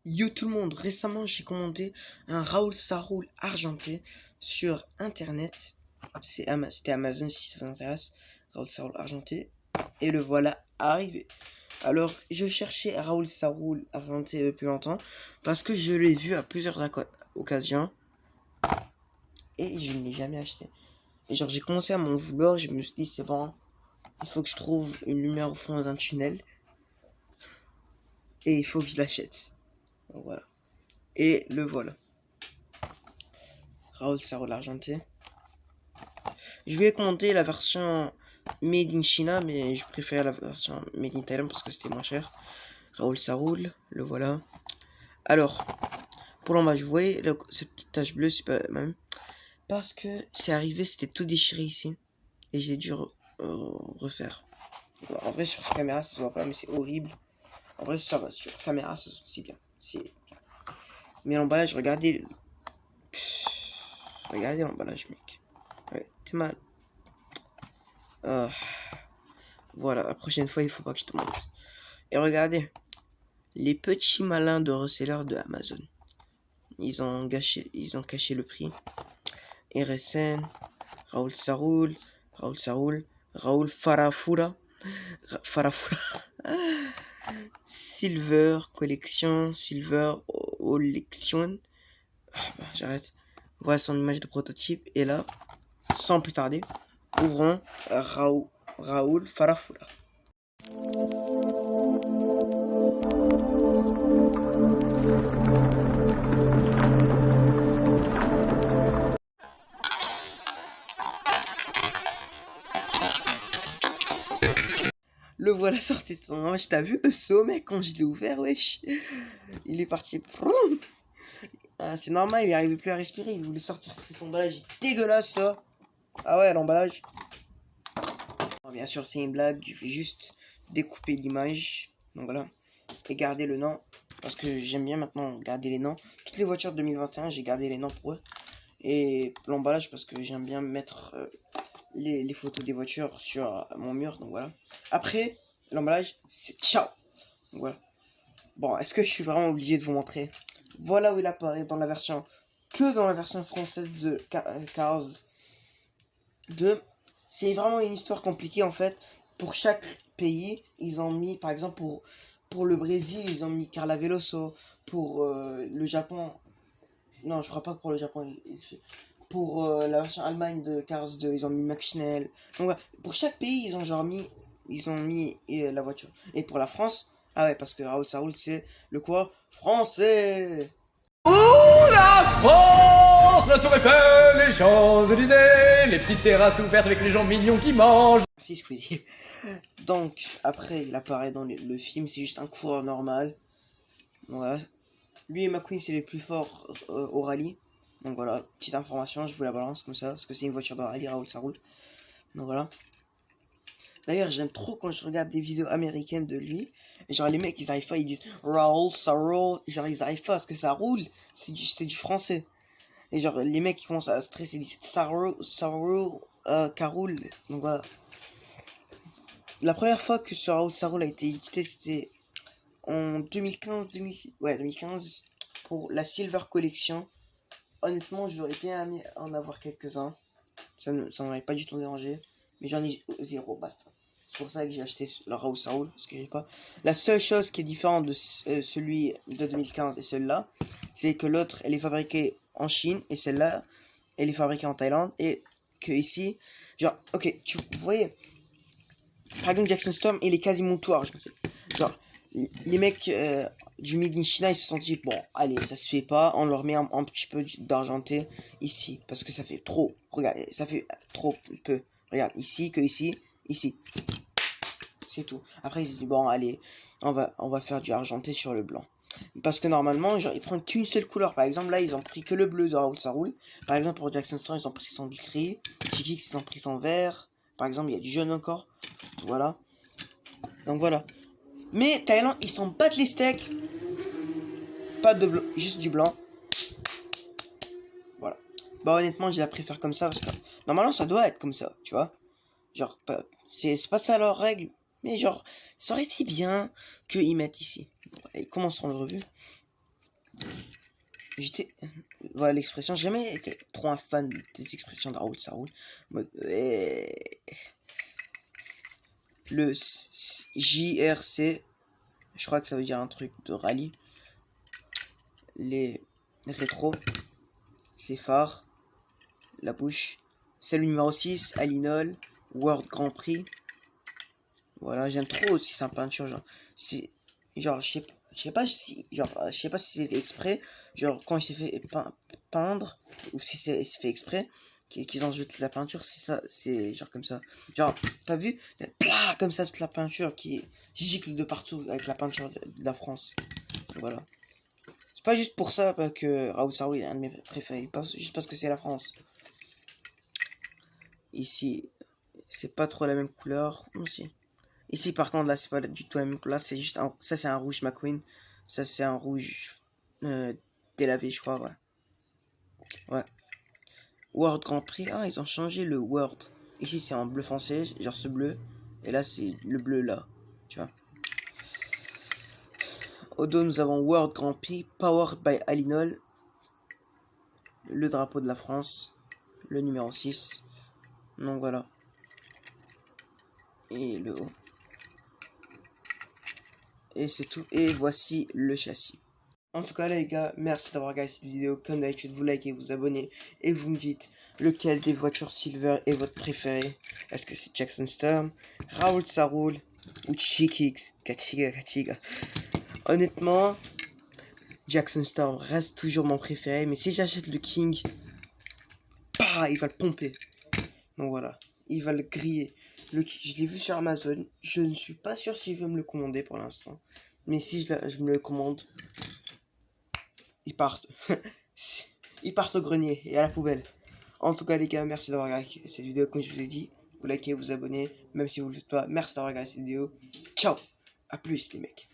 Yo tout le monde, récemment j'ai commandé un Raoul Saroul argenté sur internet. C'était Amazon si ça vous intéresse. Raoul Saroul argenté. Et le voilà arrivé. Alors je cherchais Raoul Saroul argenté depuis longtemps parce que je l'ai vu à plusieurs occasions et je ne l'ai jamais acheté. Et genre j'ai commencé à m'en vouloir, je me suis dit c'est bon, il faut que je trouve une lumière au fond d'un tunnel et il faut que je l'achète. Donc voilà. Et le voilà. Raoul Saroul argenté. Je vais commenter la version Made in China, mais je préfère la version Made in Thailand parce que c'était moins cher. Raoul Saroul, le voilà. Alors, pour l'emballage, vous voyez cette petite tache bleue, c'est pas la même. Parce que c'est arrivé, c'était tout déchiré ici. Et j'ai dû refaire. En vrai, sur caméra, ça se voit pas, mais c'est horrible. En vrai, ça va. Sur caméra, c'est bien. Mais l'emballage, regardez. Regardez l'emballage, mec. Ouais, c'est mal. Voilà, la prochaine fois, il faut pas que je te montre. Et regardez, les petits malins de resellers de Amazon. Ils ont caché le prix. RSN, Raoul Saroul, Raoul Farafura, Silver Collection, Silver Collection. J'arrête. Voilà son image de prototype. Et là, sans plus tarder, ouvrons Raoul Farafura. Le voilà sorti de son emballage. T'as vu le saut, mec, quand je l'ai ouvert, wesh. Il est parti. Ah, c'est normal, il arrivait plus à respirer. Il voulait sortir de cet emballage dégueulasse, là. Ah ouais, l'emballage. Bien sûr, c'est une blague. Je vais juste découper l'image. Donc voilà. Et garder le nom. Parce que j'aime bien maintenant garder les noms. Toutes les voitures de 2021, j'ai gardé les noms pour eux. Et l'emballage, parce que j'aime bien mettre les photos des voitures sur mon mur. Donc voilà. Après, l'emballage, c'est ciao. Donc voilà. Bon, est-ce que je suis vraiment obligé de vous montrer? Voilà où il apparaît dans la version française de Cars 2. C'est vraiment une histoire compliquée en fait. Pour chaque pays, ils ont mis, par exemple, pour le Brésil, ils ont mis Carla Veloso. Pour le Japon, non, je crois pas que pour le Japon. Pour la version Allemagne de Cars 2, ils ont mis Max Schnell. Donc voilà, pour chaque pays, ils ont mis la voiture. Et pour la France, ah ouais, parce que Raoul Saroul, c'est le quoi? Français! La France, la Tour Eiffel, les Champs-Élysées, les petites terrasses ouvertes avec les gens mignons qui mangent. Merci Squeezie. Donc, après, il apparaît dans le film, c'est juste un coureur normal. Voilà. Lui et McQueen, c'est les plus forts au rallye. Donc voilà, petite information, je vous la balance comme ça, parce que c'est une voiture de rallye, Raoul Saroul. Donc voilà. D'ailleurs, j'aime trop quand je regarde des vidéos américaines de lui. Et genre, les mecs, ils arrivent pas, ils disent Raoul, Saroul. Genre, ils arrivent pas parce que ça roule. C'est du français. Et genre, les mecs, ils commencent à stresser, ils disent Saroul, Caroul. Donc voilà. La première fois que ce Raoul Saroul a été édité, c'était en 2015, 2015, pour la Silver Collection. Honnêtement, j'aurais bien aimé en avoir quelques-uns. Ça m'aurait pas du tout dérangé. Mais j'en ai zéro, basta. C'est pour ça que j'ai acheté le Raoul Saroul, parce que j'ai pas. La seule chose qui est différente de celui de 2015 et celui-là, c'est que l'autre, elle est fabriquée en Chine, et celle-là, elle est fabriquée en Thaïlande, et que ici, genre, ok, vous voyez, par exemple, Jackson Storm, il est quasiment tout argenté. Genre, les mecs du Made in China, ils se sont dit, bon, allez, ça se fait pas, on leur met un petit peu d'argenté ici, parce que ça fait trop, regardez, ça fait trop peu. Regarde, ici, que ici, ici. C'est tout. Après, ils se disent, bon, allez, on va faire du argenté sur le blanc. Parce que normalement, genre, ils prennent qu'une seule couleur. Par exemple, là, ils ont pris que le bleu de Raoul Saroul. Par exemple, pour Jackson Storm, ils ont pris son gris. Chiquix, ils ont pris son vert. Par exemple, il y a du jaune encore. Voilà. Donc voilà. Mais Thaïlande, ils s'en battent les steaks. Pas de blanc, juste du blanc. Voilà. Bah honnêtement, je la préfère comme ça parce que normalement ça doit être comme ça, tu vois. Genre, c'est pas ça leur règle, mais genre, ça aurait été bien qu'ils mettent ici. Et commenceront le revue. J'étais. Voilà l'expression, j'ai jamais été trop un fan des expressions de Raoul Saroul. Le JRC, je crois que ça veut dire un truc de rallye. Les rétros, c'est phare, la bouche. C'est le numéro 6, Alinol, World Grand Prix. Voilà, j'aime trop aussi sa peinture, genre. C'est. Genre, je sais pas si. Genre, je sais pas si c'est exprès. Genre, quand il s'est fait peindre, ou si c'est fait exprès, qu'ils ont jeté la peinture, c'est ça, c'est genre comme ça. Genre, t'as vu? Plah, comme ça, toute la peinture qui gicle de partout avec la peinture de la France. Voilà. C'est pas juste pour ça que Raoul Sarou est un de mes préférés, pas juste parce que c'est la France. Ici, c'est pas trop la même couleur. Aussi. Ici, par contre, là, c'est pas du tout la même couleur. C'est juste un... Ça, c'est un rouge McQueen. Ça, c'est un rouge délavé, je crois, ouais. Ouais. World Grand Prix. Ah, ils ont changé le World. Ici, c'est en bleu foncé, genre ce bleu. Et là, c'est le bleu là. Tu vois. Au dos, nous avons World Grand Prix, Powered by Alinol. Le drapeau de la France. Le numéro 6. Donc voilà. Et le haut. Et c'est tout. Et voici le châssis. En tout cas les gars, merci d'avoir regardé cette vidéo. Comme d'habitude, vous likez, vous abonnez. Et vous me dites lequel des voitures silver est votre préféré. Est-ce que c'est Jackson Storm, Raoul Saroul ou Chickix Kachiga. Honnêtement, Jackson Storm reste toujours mon préféré. Mais si j'achète le King, bah, il va le pomper. Donc voilà, il va le griller. Je l'ai vu sur Amazon. Je ne suis pas sûr si je vais me le commander pour l'instant. Mais si je me le commande, ils partent. Ils partent au grenier et à la poubelle. En tout cas les gars, merci d'avoir regardé cette vidéo. Comme je vous ai dit, vous likez, vous abonnez. Même si vous ne le faites pas, merci d'avoir regardé cette vidéo. Ciao. A plus les mecs.